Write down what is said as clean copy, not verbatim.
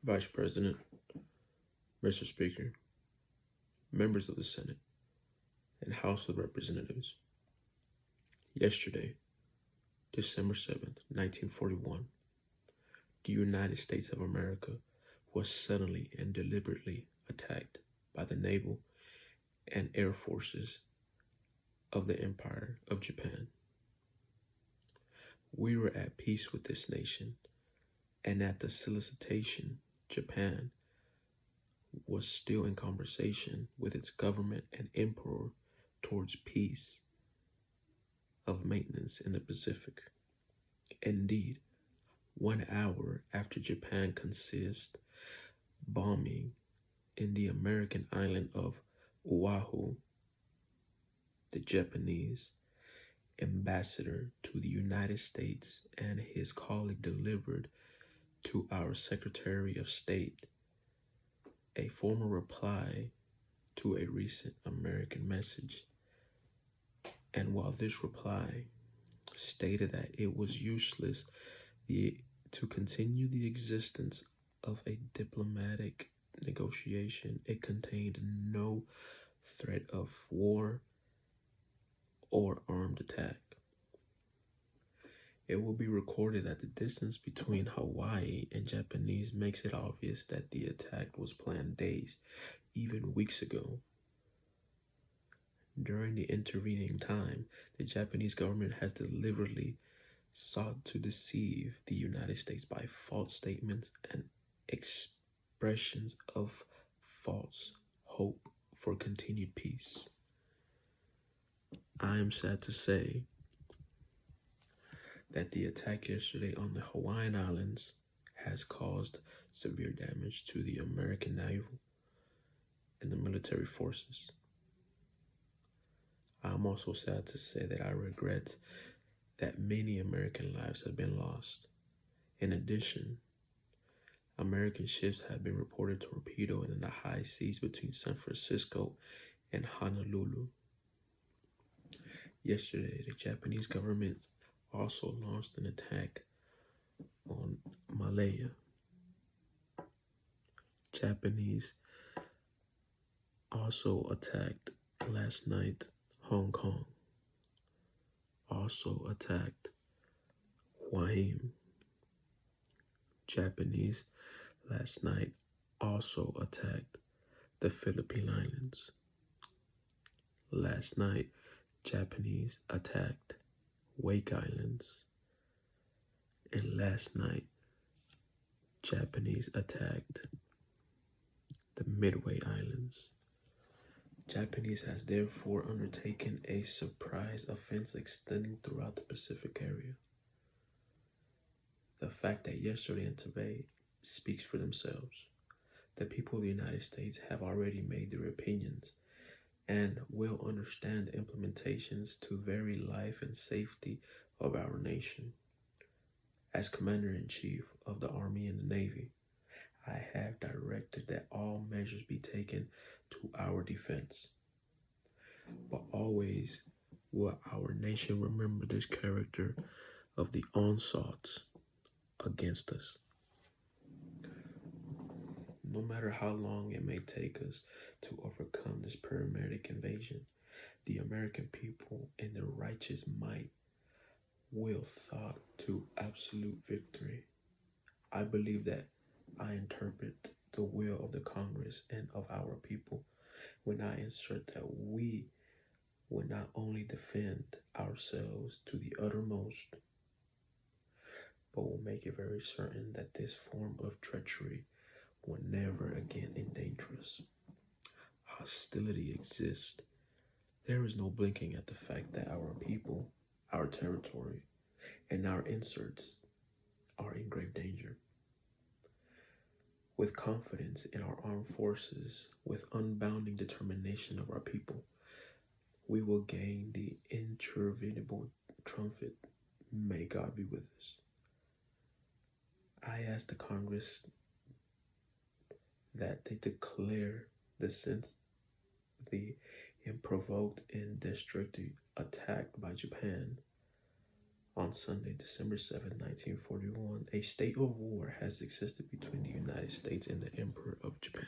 Vice President, Mr. Speaker, members of the Senate, and House of Representatives. Yesterday, December 7th, 1941, the United States of America was suddenly and deliberately attacked by the naval and air forces of the Empire of Japan. We were at peace with this nation, and at the solicitation, Japan was still in conversation with its government and emperor towards peace of maintenance in the Pacific. Indeed, 1 hour after Japan conceived bombing in the American island of Oahu, the Japanese ambassador to the United States and his colleague delivered to our Secretary of State a formal reply to a recent American message. And while this reply stated that it was useless to continue the existence of a diplomatic negotiation, it contained no threat of war or armed attack. It will be recorded that the distance between Hawaii and Japanese makes it obvious that the attack was planned days, even weeks ago. During the intervening time, the Japanese government has deliberately sought to deceive the United States by false statements and expressions of false hope for continued peace. I am sad to say that the attack yesterday on the Hawaiian Islands has caused severe damage to the American naval and the military forces. I'm also sad to say that I regret that many American lives have been lost. In addition, American ships have been reported torpedoed in the high seas between San Francisco and Honolulu. Yesterday, the Japanese government also launched an attack on Malaya. Japanese also attacked last night Hong Kong, also attacked Guam. Japanese last night also attacked the Philippine Islands. Last night, Japanese attacked Wake Islands. And last night, Japanese attacked the Midway Islands. Japanese has therefore undertaken a surprise offense extending throughout the Pacific area. The fact that yesterday and today speaks for themselves. The people of the United States have already made their opinions and will understand the implementations to very life and safety of our nation. As Commander-in-Chief of the Army and the Navy, I have directed that all measures be taken to our defense. But always will our nation remember this character of the onslaughts against us. No matter how long it may take us to overcome this paramedic invasion, the American people in their righteous might will thought to absolute victory. I believe that I interpret the will of the Congress and of our people when I insert that we will not only defend ourselves to the uttermost, but will make it very certain that this form of treachery will never again endanger us. Hostility exists. There is no blinking at the fact that our people, our territory, and our inserts are in grave danger. With confidence in our armed forces, with unbounding determination of our people, we will gain the interminable triumph. May God be with us. I ask the Congress that they declare the unprovoked and destructive attack by Japan On Sunday, December 7, 1941, a state of war has existed between the United States and the Emperor of Japan.